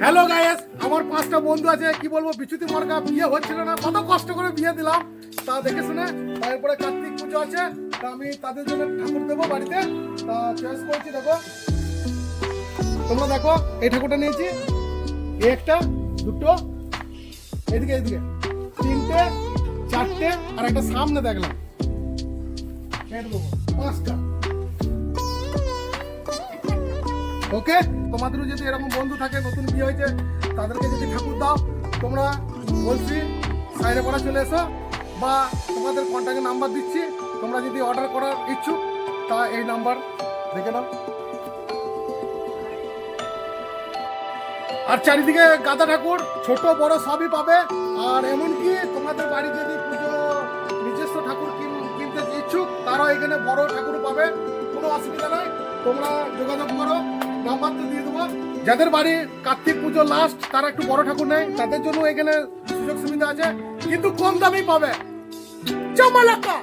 Hello guys, আমার 5টা বন্ধু আছে, কি বলবো, বিচ্যুতি মার্কা বিয়ে হচ্ছিল না, কত কষ্ট করে বিয়ে দিলাম। তা দেখে শুনে, তারপরে কার্তিক পুজো আছে, তা আমি তাদের জন্য ঠাকুর দেবো বাড়িতে। তা চয়েস করেছি, দেখো তোমরা দেখো, এই ঠাকুরটা নিয়েছি, এই একটা, দুটো, এদিকে এদিকে, তিনটে, চারটে, আর একটা সামনে দেখলাম, এই দেবো 5টা। ওকে, তোমাদেরও যদি এরকম বন্ধু থাকে, নতুন বিয়ে হয়েছে, তাদেরকে যদি ঠাকুর দাও, তোমরা বলছি সাইডে করা চলে এসো, বা তোমাদের কন্ট্যাক্ট নাম্বার দিচ্ছি, তোমরা যদি অর্ডার করার ইচ্ছুক তা এই নাম্বার দেখে নাও। আর চারিদিকে গাঁদা ঠাকুর, ছোট বড় সবই পাবে। আর এমনকি তোমাদের বাড়ি যদি পুজো নিজস্ব ঠাকুর কিনতে ইচ্ছুক, তারাও এখানে বড় ঠাকুর পাবে, কোনো অসুবিধা নাই। তোমরা যোগাযোগ করো, নাম্বার তো দিয়ে দেবো। যাদের বাড়ি কার্তিক পুজো লাস্ট, তারা একটু বড় ঠাকুর নেয়, তাদের জন্য এখানে সুযোগ সুবিধা আছে, কিন্তু কম দামেই পাবে। চামালাকা।